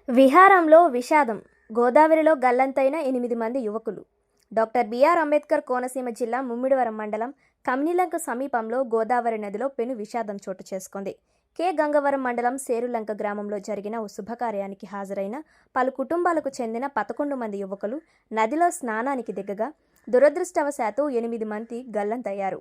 విహారంలో విషాదం. గోదావరిలో గల్లంతైన 8 మంది యువకులు. డాక్టర్ బిఆర్ అంబేద్కర్ కోనసీమ జిల్లా ముమ్మిడివరం మండలం కమ్నిలంక సమీపంలో గోదావరి నదిలో పెను విషాదం చోటు చేసుకుంది. కె గంగవరం మండలం సేరులంక గ్రామంలో జరిగిన ఓ శుభకార్యానికి హాజరైన పలు కుటుంబాలకు చెందిన 11 మంది యువకులు నదిలో స్నానానికి దిగగా దురదృష్టవశాత్తు 8 మంది గల్లంతయ్యారు.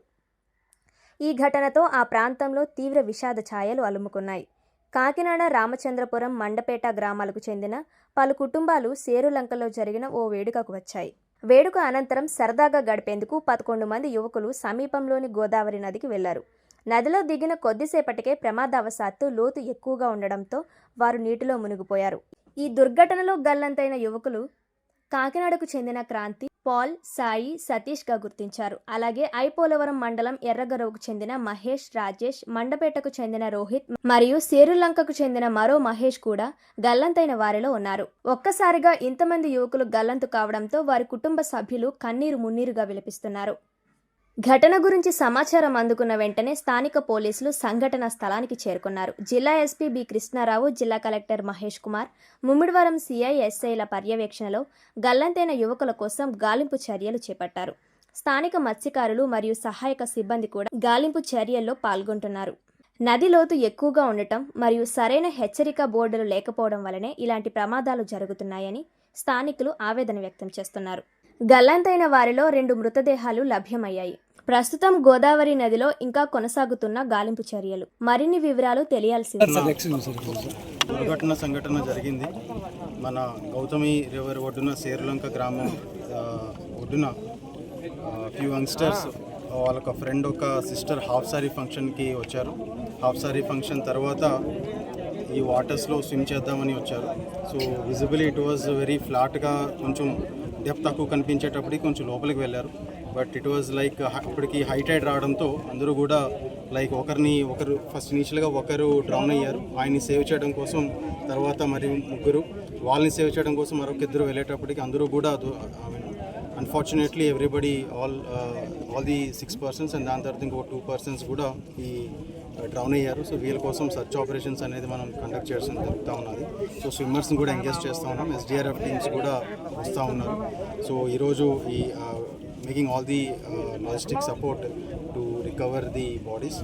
ఈ ఘటనతో ఆ ప్రాంతంలో తీవ్ర విషాద ఛాయలు అలుముకున్నాయి. కాకినాడ, రామచంద్రపురం, మండపేట గ్రామాలకు చెందిన పలు కుటుంబాలు సేరులంకలో జరిగిన ఓ వేడుకకు వచ్చాయి. వేడుక అనంతరం సరదాగా గడిపేందుకు 11 మంది యువకులు సమీపంలోని గోదావరి నదికి వెళ్లారు. నదిలో దిగిన కొద్దిసేపటికే ప్రమాదవశాత్తు లోతు ఎక్కువగా ఉండడంతో వారు నీటిలో మునిగిపోయారు. ఈ దుర్ఘటనలో గల్లంతైన యువకులు కాకినాడకు చెందిన క్రాంతి, పాల్, సాయి, సతీష్గా గుర్తించారు. అలాగే ఐపోలవరం మండలం ఎర్రగరవుకు చెందిన మహేష్, రాజేష్, మండపేటకు చెందిన రోహిత్ మరియు సేరులంకకు చెందిన మరో మహేష్ కూడా గల్లంతైన వారిలో ఉన్నారు. ఒక్కసారిగా ఇంతమంది యువకులు గల్లంతు కావడంతో వారి కుటుంబ సభ్యులు కన్నీరు మున్నీరుగా విలపిస్తున్నారు. ఘటన గురించి సమాచారం అందుకున్న వెంటనే స్థానిక పోలీసులు సంఘటన స్థలానికి చేరుకున్నారు. జిల్లా ఎస్పీ బి కృష్ణారావు, జిల్లా కలెక్టర్ మహేష్ కుమార్, ముమ్మిడివరం సిఐ, ఎస్ఐల పర్యవేక్షణలో గల్లంతైన యువకుల కోసం గాలింపు చర్యలు చేపట్టారు. స్థానిక మత్స్యకారులు మరియు సహాయక సిబ్బంది కూడా గాలింపు చర్యల్లో పాల్గొంటున్నారు. నది లోతు ఎక్కువగా ఉండటం మరియు సరైన హెచ్చరిక బోర్డులు లేకపోవడం వల్లనే ఇలాంటి ప్రమాదాలు జరుగుతున్నాయని స్థానికులు ఆవేదన వ్యక్తం చేస్తున్నారు. గల్లంతైన వారిలో 2 మృతదేహాలు లభ్యమయ్యాయి. ప్రస్తుతం గోదావరి నదిలో ఇంకా కొనసాగుతున్న గాలింపు చర్యలు. మరిన్ని వివరాలు తెలియాల్సింది. సంఘటన జరిగింది. మన గౌతమి రివర్ ఒడ్డున సేరులంక గ్రామం ఒడ్డున ఫ్యూ యంగ్స్టర్స్ వాళ్ళొక ఫ్రెండ్, ఒక సిస్టర్ హాఫ్ సారీ ఫంక్షన్కి వచ్చారు. హాఫ్ సారీ ఫంక్షన్ తర్వాత ఈ వాటర్స్లో స్విమ్ చేద్దామని వచ్చారు. So visibly it was very ఫ్లాట్గా, కొంచెం డెప్త్ తక్కువ కనిపించేటప్పటికి కొంచెం లోపలికి వెళ్ళారు. బట్ ఇట్ వాజ్ లైక్ అప్పటికి హై టైడ్ రావడంతో అందరూ కూడా లైక్ ఒకరు ఫస్ట్ ఇనీషియల్గా ఒకరు డ్రౌన్ అయ్యారు. ఆయన్ని సేవ్ చేయడం కోసం తర్వాత మరి ముగ్గురు, వాళ్ళని సేవ్ చేయడం కోసం మరొక ఇద్దరు వెళ్ళేటప్పటికి అందరూ కూడా unfortunately everybody all the 6 persons and దాని తర్వాత ఇంకో 2 persons కూడా ఈ డ్రౌన్ అయ్యారు. సో వీళ్ళ కోసం సర్చ్ ఆపరేషన్స్ అనేది మనం కండక్ట్ చేయడం జరుగుతూ ఉన్నది. సో స్విమ్మర్స్ని కూడా ఎంగేజ్ చేస్తూ ఉన్నాం. ఎస్డిఆర్ఎఫ్ టీమ్స్ కూడా వస్తూ ఉన్నారు. సో ఈరోజు ఈ making all the logistic support to recover the bodies.